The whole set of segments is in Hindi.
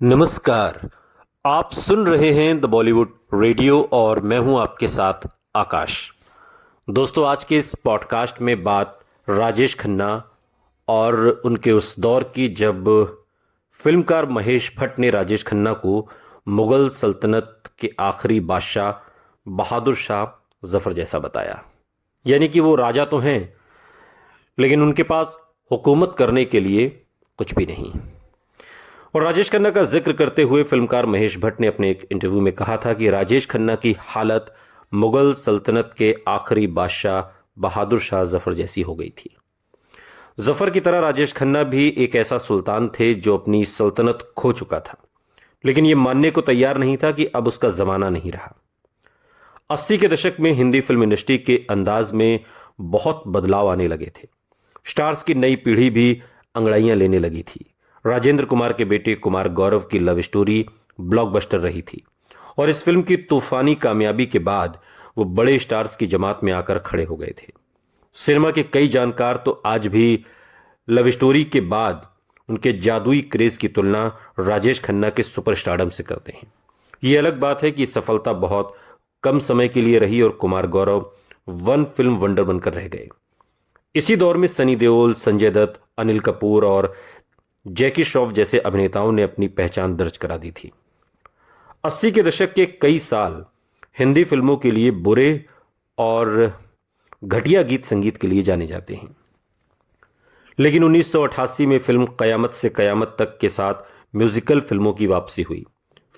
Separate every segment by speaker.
Speaker 1: नमस्कार। आप सुन रहे हैं द बॉलीवुड रेडियो और मैं हूं आपके साथ आकाश। दोस्तों, आज के इस पॉडकास्ट में बात राजेश खन्ना और उनके उस दौर की जब फिल्मकार महेश भट्ट ने राजेश खन्ना को मुगल सल्तनत के आखिरी बादशाह बहादुर शाह जफर जैसा बताया। यानी कि वो राजा तो हैं, लेकिन उनके पास हुकूमत करने के लिए कुछ भी नहीं। और राजेश खन्ना का जिक्र करते हुए फिल्मकार महेश भट्ट ने अपने एक इंटरव्यू में कहा था कि राजेश खन्ना की हालत मुगल सल्तनत के आखिरी बादशाह बहादुर शाह जफर जैसी हो गई थी। जफर की तरह राजेश खन्ना भी एक ऐसा सुल्तान थे जो अपनी सल्तनत खो चुका था, लेकिन यह मानने को तैयार नहीं था कि अब उसका जमाना नहीं रहा। 80 के दशक में हिंदी फिल्म इंडस्ट्री के अंदाज में बहुत बदलाव आने लगे थे। स्टार्स की नई पीढ़ी भी अंगड़ाइयां लेने लगी थी। राजेंद्र कुमार के बेटे कुमार गौरव की लव स्टोरी ब्लॉकबस्टर रही थी और इस फिल्म की तूफानी कामयाबी के बाद वो बड़े स्टार्स की जमात में आकर खड़े हो गए थे। सिनेमा के कई जानकार तो आज भी लव स्टोरी के बाद उनके जादुई क्रेज की तुलना राजेश खन्ना के सुपरस्टारडम से करते हैं। ये अलग बात है कि सफलता बहुत कम समय के लिए रही और Kumar Gaurav one film wonder बनकर रह गए। इसी दौर में सनी देओल, संजय दत्त, अनिल कपूर और जैकी श्रॉफ जैसे अभिनेताओं ने अपनी पहचान दर्ज करा दी थी। 80 के दशक के कई साल हिंदी फिल्मों के लिए बुरे और घटिया गीत संगीत के लिए जाने जाते हैं, लेकिन 1988 में फिल्म कयामत से कयामत तक के साथ म्यूजिकल फिल्मों की वापसी हुई।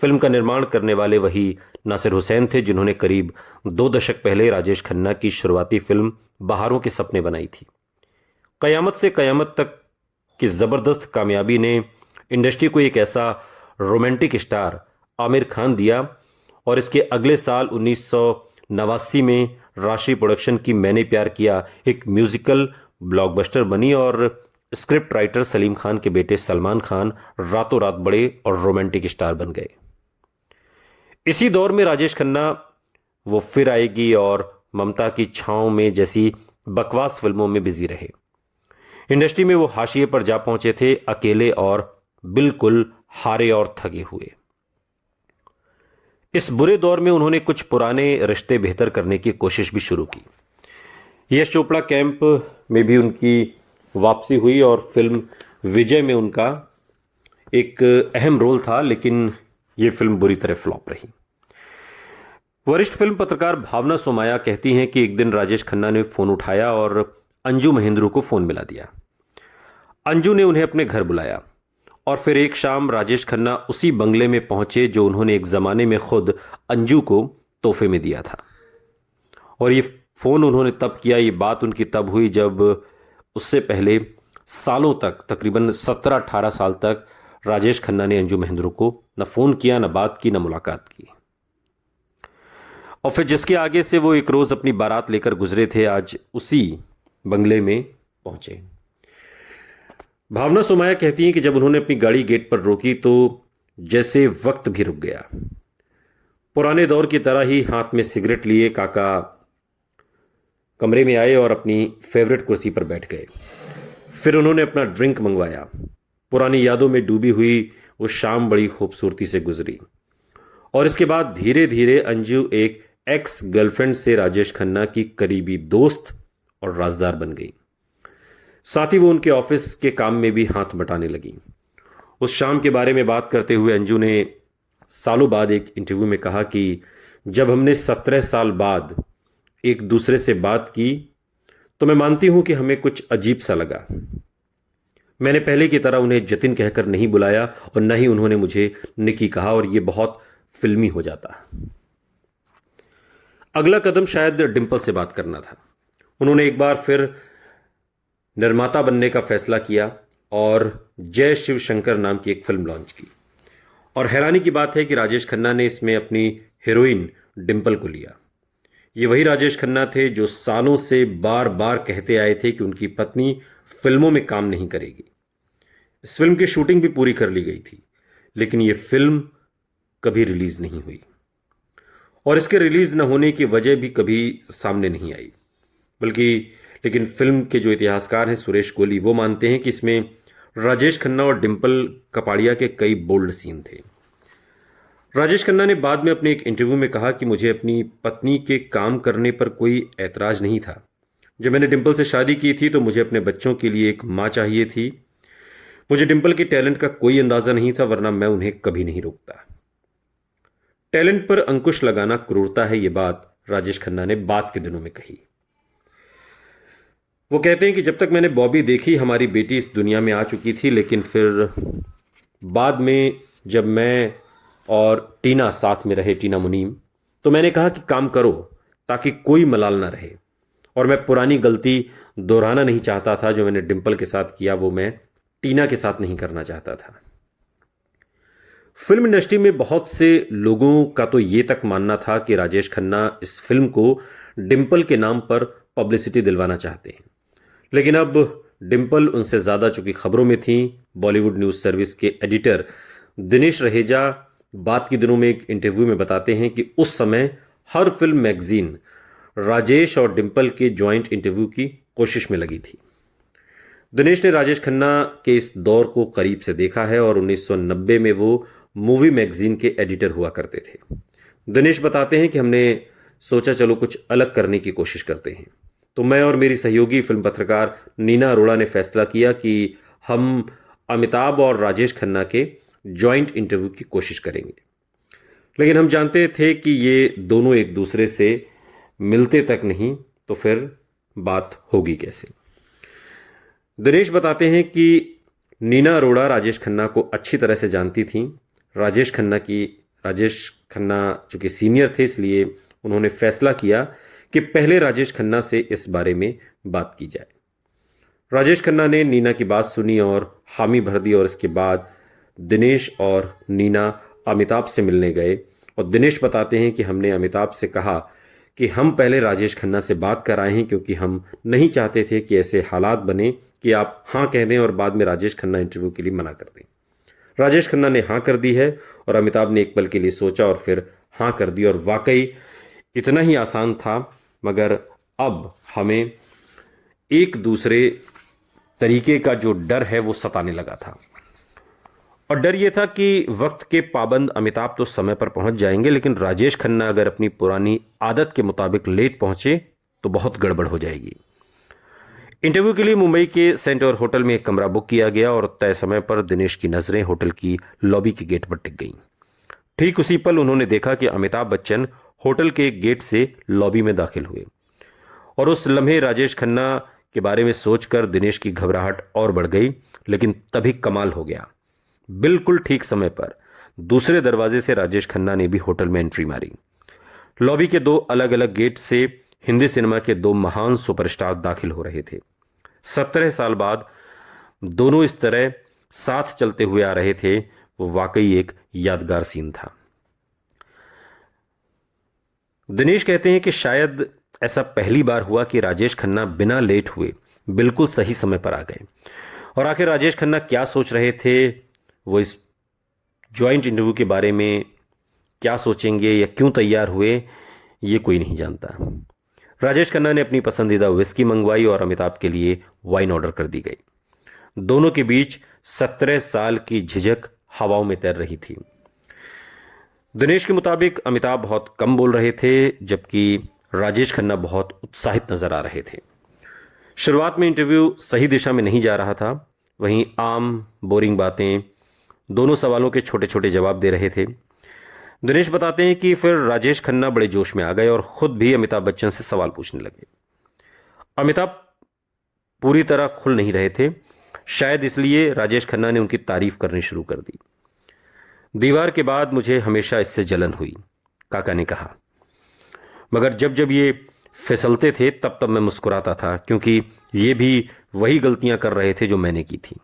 Speaker 1: फिल्म का निर्माण करने वाले वही नासिर हुसैन थे जिन्होंने करीब 2 दशक पहले राजेश खन्ना की शुरुआती फिल्म बहारों के सपने बनाई थी। कयामत से कयामत तक की जबरदस्त कामयाबी ने इंडस्ट्री को एक ऐसा रोमांटिक स्टार आमिर खान दिया और इसके अगले साल 1989 में राशि प्रोडक्शन की मैंने प्यार किया एक म्यूजिकल ब्लॉकबस्टर बनी और स्क्रिप्ट राइटर सलीम खान के बेटे सलमान खान रातों रात बड़े और रोमांटिक स्टार बन गए। इसी दौर में राजेश खन्ना वो फिर आएगी और ममता की छांव में जैसी बकवास फिल्मों में बिजी रहे। इंडस्ट्री में वो हाशिए पर जा पहुंचे थे, अकेले और बिल्कुल हारे और थके हुए। इस बुरे दौर में उन्होंने कुछ पुराने रिश्ते बेहतर करने की कोशिश भी शुरू की। यश चोपड़ा कैंप में भी उनकी वापसी हुई और फिल्म विजय में उनका एक अहम रोल था, लेकिन यह फिल्म बुरी तरह फ्लॉप रही। वरिष्ठ फिल्म पत्रकार भावना सोमाया कहती हैं कि एक दिन राजेश खन्ना ने फोन उठाया और अंजू महेंद्रू को फोन मिला दिया। अंजू ने उन्हें अपने घर बुलाया और फिर एक शाम राजेश खन्ना उसी बंगले में पहुंचे जो उन्होंने एक जमाने में खुद अंजू को तोहफे में दिया था। और ये फोन उन्होंने तब किया, ये बात उनकी तब हुई जब उससे पहले सालों तक, तकरीबन 17-18 साल तक राजेश खन्ना ने अंजू महेंद्रू को न फोन किया, न बात की, न मुलाकात की। और फिर जिसके आगे से वो एक रोज अपनी बारात लेकर गुजरे थे, आज उसी बंगले में पहुंचे। भावना सोमाया कहती हैं कि जब उन्होंने अपनी गाड़ी गेट पर रोकी तो जैसे वक्त भी रुक गया। पुराने दौर की तरह ही हाथ में सिगरेट लिए काका कमरे में आए और अपनी फेवरेट कुर्सी पर बैठ गए। फिर उन्होंने अपना ड्रिंक मंगवाया। पुरानी यादों में डूबी हुई वो शाम बड़ी खूबसूरती से गुजरी और इसके बाद धीरे धीरे अंजू एक एक्स गर्लफ्रेंड से राजेश खन्ना की करीबी दोस्त और राजदार बन गई। साथ ही वो उनके ऑफिस के काम में भी हाथ बटाने लगी। उस शाम के बारे में बात करते हुए अंजू ने सालों बाद एक इंटरव्यू में कहा कि जब हमने 17 साल बाद एक दूसरे से बात की तो मैं मानती हूं कि हमें कुछ अजीब सा लगा। मैंने पहले की तरह उन्हें जतिन कहकर नहीं बुलाया और न ही उन्होंने मुझे निकी कहा और यह बहुत फिल्मी हो जाता। अगला कदम शायद डिंपल से बात करना था। उन्होंने एक बार फिर निर्माता बनने का फैसला किया और जय शिव शंकर नाम की एक फिल्म लॉन्च की। और हैरानी की बात है कि राजेश खन्ना ने इसमें अपनी हीरोइन डिंपल को लिया। ये वही राजेश खन्ना थे जो सालों से बार बार कहते आए थे कि उनकी पत्नी फिल्मों में काम नहीं करेगी। इस फिल्म की शूटिंग भी पूरी कर ली गई थी, लेकिन यह फिल्म कभी रिलीज नहीं हुई और इसके रिलीज न होने की वजह भी कभी सामने नहीं आई। लेकिन फिल्म के जो इतिहासकार हैं सुरेश कोहली, वो मानते हैं कि इसमें राजेश खन्ना और डिंपल कपाड़िया के कई बोल्ड सीन थे। राजेश खन्ना ने बाद में अपने एक इंटरव्यू में कहा कि मुझे अपनी पत्नी के काम करने पर कोई ऐतराज नहीं था। जब मैंने डिंपल से शादी की थी तो मुझे अपने बच्चों के लिए एक माँ चाहिए थी। मुझे डिंपल के टैलेंट का कोई अंदाजा नहीं था, वरना मैं उन्हें कभी नहीं रोकता। टैलेंट पर अंकुश लगाना क्रूरता है, ये बात राजेश खन्ना ने बाद के दिनों में कही। वो कहते हैं कि जब तक मैंने बॉबी देखी हमारी बेटी इस दुनिया में आ चुकी थी, लेकिन फिर बाद में जब मैं और टीना साथ में रहे, टीना मुनीम, तो मैंने कहा कि काम करो ताकि कोई मलाल ना रहे। और मैं पुरानी गलती दोहराना नहीं चाहता था। जो मैंने डिंपल के साथ किया वो मैं टीना के साथ नहीं करना चाहता था। फिल्म इंडस्ट्री में बहुत से लोगों का तो ये तक मानना था कि राजेश खन्ना इस फिल्म को डिंपल के नाम पर पब्लिसिटी दिलवाना चाहते हैं, लेकिन अब डिंपल उनसे ज़्यादा चूंकि खबरों में थी। बॉलीवुड न्यूज़ सर्विस के एडिटर दिनेश रहेजा बाद के दिनों में एक इंटरव्यू में बताते हैं कि उस समय हर फिल्म मैगजीन राजेश और डिंपल के जॉइंट इंटरव्यू की कोशिश में लगी थी। दिनेश ने राजेश खन्ना के इस दौर को करीब से देखा है और 1990 में वो मूवी मैगजीन के एडिटर हुआ करते थे। दिनेश बताते हैं कि हमने सोचा चलो कुछ अलग करने की कोशिश करते हैं, तो मैं और मेरी सहयोगी फिल्म पत्रकार नीना अरोड़ा ने फैसला किया कि हम अमिताभ और राजेश खन्ना के जॉइंट इंटरव्यू की कोशिश करेंगे। लेकिन हम जानते थे कि ये दोनों एक दूसरे से मिलते तक नहीं, तो फिर बात होगी कैसे। दिनेश बताते हैं कि नीना अरोड़ा राजेश खन्ना को अच्छी तरह से जानती थी। राजेश खन्ना चूंकि सीनियर थे, इसलिए उन्होंने फैसला किया कि पहले राजेश खन्ना से इस बारे में बात की जाए। राजेश खन्ना ने नीना की बात सुनी और हामी भर दी, और इसके बाद दिनेश और नीना अमिताभ से मिलने गए। और दिनेश बताते हैं कि हमने अमिताभ से कहा कि हम पहले राजेश खन्ना से बात कराए हैं, क्योंकि हम नहीं चाहते थे कि ऐसे हालात बने कि आप हाँ कह दें और बाद में राजेश खन्ना इंटरव्यू के लिए मना कर दें। राजेश खन्ना ने हाँ कर दी है और अमिताभ ने एक पल के लिए सोचा और फिर हाँ कर दी। और वाकई इतना ही आसान था, मगर अब हमें एक दूसरे तरीके का जो डर है वो सताने लगा था। और डर ये था कि वक्त के पाबंद अमिताभ तो समय पर पहुंच जाएंगे, लेकिन राजेश खन्ना अगर अपनी पुरानी आदत के मुताबिक लेट पहुंचे तो बहुत गड़बड़ हो जाएगी। इंटरव्यू के लिए मुंबई के सेंटर होटल में एक कमरा बुक किया गया और तय समय पर दिनेश की नजरें होटल की लॉबी के गेट पर टिक गईं। ठीक उसी पल उन्होंने देखा कि अमिताभ बच्चन होटल के गेट से लॉबी में दाखिल हुए। और उस लम्हे राजेश खन्ना के बारे में सोचकर दिनेश की घबराहट और बढ़ गई। लेकिन तभी कमाल हो गया, बिल्कुल ठीक समय पर दूसरे दरवाजे से राजेश खन्ना ने भी होटल में एंट्री मारी। लॉबी के दो अलग अलग गेट से हिंदी सिनेमा के दो महान सुपरस्टार दाखिल हो रहे थे। 17 साल बाद दोनों इस तरह साथ चलते हुए आ रहे थे। वो वाकई एक यादगार सीन था। दिनेश कहते हैं कि शायद ऐसा पहली बार हुआ कि राजेश खन्ना बिना लेट हुए बिल्कुल सही समय पर आ गए। और आखिर राजेश खन्ना क्या सोच रहे थे, वो इस जॉइंट इंटरव्यू के बारे में क्या सोचेंगे या क्यों तैयार हुए, ये कोई नहीं जानता। राजेश खन्ना ने अपनी पसंदीदा विस्की मंगवाई और अमिताभ के लिए वाइन ऑर्डर कर दी गई। दोनों के बीच 17 साल की झिझक हवाओं में तैर रही थी। दिनेश के मुताबिक अमिताभ बहुत कम बोल रहे थे, जबकि राजेश खन्ना बहुत उत्साहित नजर आ रहे थे। शुरुआत में इंटरव्यू सही दिशा में नहीं जा रहा था। वहीं आम बोरिंग बातें, दोनों सवालों के छोटे छोटे जवाब दे रहे थे। दिनेश बताते हैं कि फिर राजेश खन्ना बड़े जोश में आ गए और खुद भी अमिताभ बच्चन से सवाल पूछने लगे। अमिताभ पूरी तरह खुल नहीं रहे थे, शायद इसलिए राजेश खन्ना ने उनकी तारीफ करनी शुरू कर दी। दीवार के बाद मुझे हमेशा इससे जलन हुई, काका ने कहा, मगर जब जब ये फिसलते थे तब तब मैं मुस्कुराता था, क्योंकि ये भी वही गलतियां कर रहे थे जो मैंने की थी।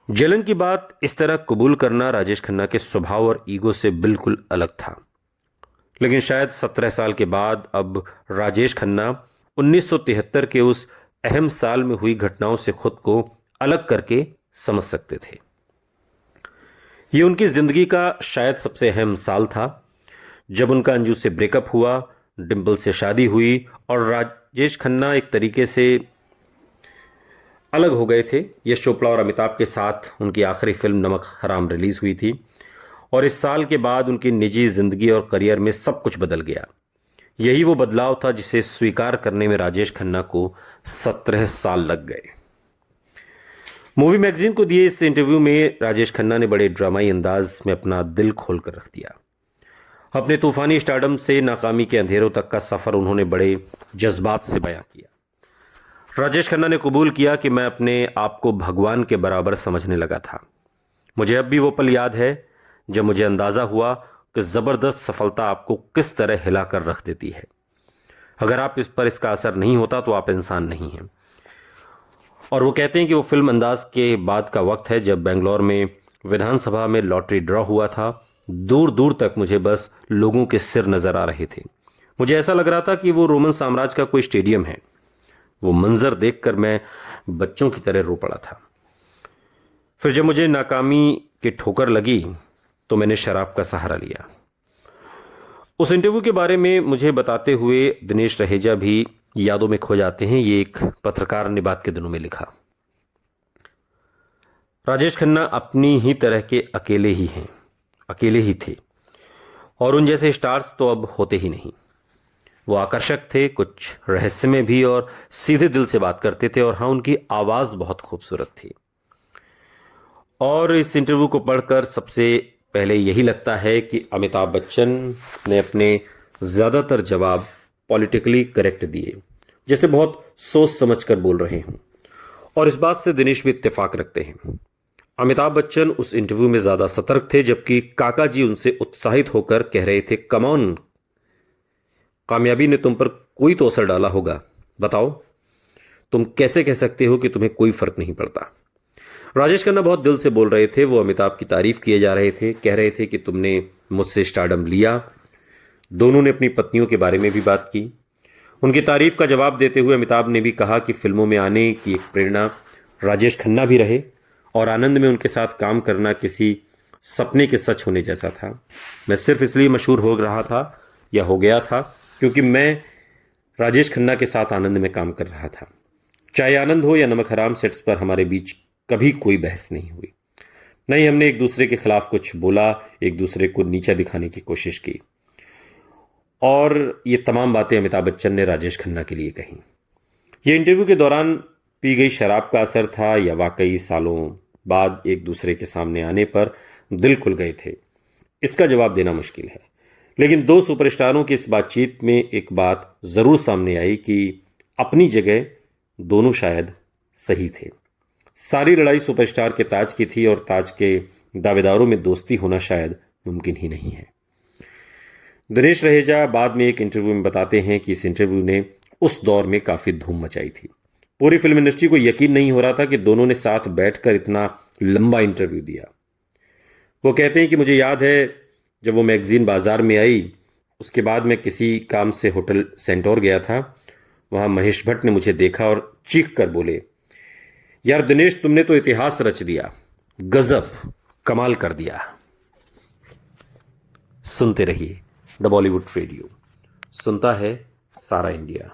Speaker 1: जलन की बात इस तरह कबूल करना राजेश खन्ना के स्वभाव और ईगो से बिल्कुल अलग था। लेकिन शायद 17 साल के बाद अब राजेश खन्ना 1973 के उस अहम साल में हुई घटनाओं से खुद को अलग करके समझ सकते थे। ये उनकी जिंदगी का शायद सबसे अहम साल था, जब उनका अंजू से ब्रेकअप हुआ, डिंपल से शादी हुई और राजेश खन्ना एक तरीके से अलग हो गए थे। यश चोपड़ा और अमिताभ के साथ उनकी आखिरी फिल्म नमक हराम रिलीज हुई थी और इस साल के बाद उनकी निजी जिंदगी और करियर में सब कुछ बदल गया। यही वो बदलाव था जिसे स्वीकार करने में राजेश खन्ना को 17 साल लग गए। मूवी मैगजीन को दिए इस इंटरव्यू में राजेश खन्ना ने बड़े ड्रामाई अंदाज में अपना दिल खोलकर रख दिया। अपने तूफानी स्टारडम से नाकामी के अंधेरों तक का सफर उन्होंने बड़े जज्बात से बयां किया। राजेश खन्ना ने कबूल किया कि मैं अपने आप को भगवान के बराबर समझने लगा था। मुझे अब भी वो पल याद है जब मुझे अंदाजा हुआ कि जबरदस्त सफलता आपको किस तरह हिलाकर रख देती है। अगर आप इस पर इसका असर नहीं होता तो आप इंसान नहीं हैं। और वो कहते हैं कि वो फिल्म अंदाज के बाद का वक्त है जब बेंगलोर में विधानसभा में लॉटरी ड्रॉ हुआ था। दूर दूर तक मुझे बस लोगों के सिर नजर आ रहे थे। मुझे ऐसा लग रहा था कि वो रोमन साम्राज्य का कोई स्टेडियम है। वो मंजर देखकर मैं बच्चों की तरह रो पड़ा था। फिर जब मुझे नाकामी की ठोकर लगी तो मैंने शराब का सहारा लिया। उस इंटरव्यू के बारे में मुझे बताते हुए दिनेश रहेजा भी यादों में खो जाते हैं। ये एक पत्रकार ने बात के दिनों में लिखा। राजेश खन्ना अपनी ही तरह के अकेले ही हैं, अकेले ही थे और उन जैसे स्टार्स तो अब होते ही नहीं। वो आकर्षक थे, कुछ रहस्यमय भी, और सीधे दिल से बात करते थे। और हाँ, उनकी आवाज़ बहुत खूबसूरत थी। और इस इंटरव्यू को पढ़कर सबसे पहले यही लगता है कि अमिताभ बच्चन ने अपने ज़्यादातर जवाब पॉलिटिकली करेक्ट दिए, जैसे बहुत सोच समझ कर बोल रहे हों। और इस बात से दिनेश भी इत्तेफाक रखते हैं। अमिताभ बच्चन उस इंटरव्यू में ज़्यादा सतर्क थे, जबकि काका जी उनसे उत्साहित होकर कह रहे थे, कम ऑन, कामयाबी ने तुम पर कोई तो असर डाला होगा, बताओ तुम कैसे कह सकते हो कि तुम्हें कोई फर्क नहीं पड़ता। राजेश खन्ना बहुत दिल से बोल रहे थे। वो अमिताभ की तारीफ किए जा रहे थे, कह रहे थे कि तुमने मुझसे स्टारडम लिया। दोनों ने अपनी पत्नियों के बारे में भी बात की। उनकी तारीफ का जवाब देते हुए अमिताभ ने भी कहा कि फिल्मों में आने की एक प्रेरणा राजेश खन्ना भी रहे और आनंद में उनके साथ काम करना किसी सपने के सच होने जैसा था। मैं सिर्फ इसलिए मशहूर हो रहा था या हो गया था क्योंकि मैं राजेश खन्ना के साथ आनंद में काम कर रहा था। चाहे आनंद हो या नमक हराम, सेट्स पर हमारे बीच कभी कोई बहस नहीं हुई। नहीं हमने एक दूसरे के खिलाफ कुछ बोला, एक दूसरे को नीचा दिखाने की कोशिश की। और ये तमाम बातें अमिताभ बच्चन ने राजेश खन्ना के लिए कही। ये इंटरव्यू के दौरान पी गई शराब का असर था या वाकई सालों बाद एक दूसरे के सामने आने पर दिल खुल गए थे, इसका जवाब देना मुश्किल है। लेकिन दो सुपरस्टारों की इस बातचीत में एक बात जरूर सामने आई कि अपनी जगह दोनों शायद सही थे। सारी लड़ाई सुपरस्टार के ताज की थी और ताज के दावेदारों में दोस्ती होना शायद मुमकिन ही नहीं है। दिनेश रहेजा बाद में एक इंटरव्यू में बताते हैं कि इस इंटरव्यू ने उस दौर में काफी धूम मचाई थी। पूरी फिल्म इंडस्ट्री को यकीन नहीं हो रहा था कि दोनों ने साथ बैठकर इतना लंबा इंटरव्यू दिया। वो कहते हैं कि मुझे याद है जब वो मैगजीन बाजार में आई, उसके बाद मैं किसी काम से होटल सेंटोर गया था। वहां महेश भट्ट ने मुझे देखा और चीख कर बोले, यार दिनेश, तुमने तो इतिहास रच दिया, गजब, कमाल कर दिया। सुनते रहिए द बॉलीवुड रेडियो, सुनता है सारा इंडिया।